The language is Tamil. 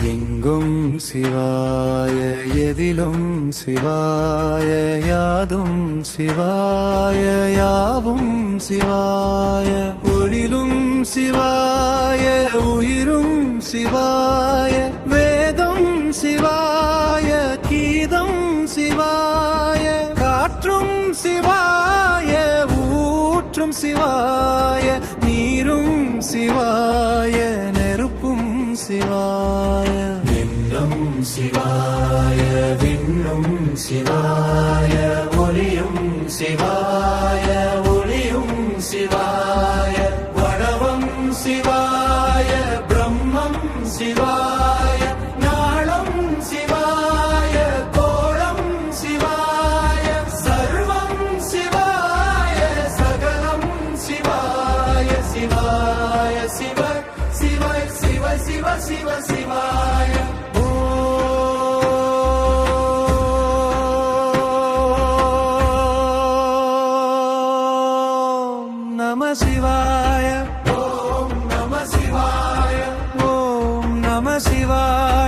எங்கும் சிவாய எதிலும் சிவாய யாதும் சிவாய யாவும் சிவாய ஒளிலும் சிவாய உயிரும் சிவாய வேதம் சிவாய கீதம் சிவாய காற்றும் சிவாய ஊற்றும் சிவாய நீரும் சிவாய நெருப்பும் சிவாய விண்ணும் சிவாய விண்ணும் சிவாய ஒளியும் சிவாய ஒளியும் சிவாய வடவம் சிவாய பிரம்மம் சிவாய நாளம் சிவாய கோளம் சிவாய சர்வம் சிவாய சகலம் சிவாய சிவாய சிவ சிவ சிவ சிவ சிவ சிவாய ஓம் நம சிவாய ஓம் நம சிவாய ஓம் நம சிவாய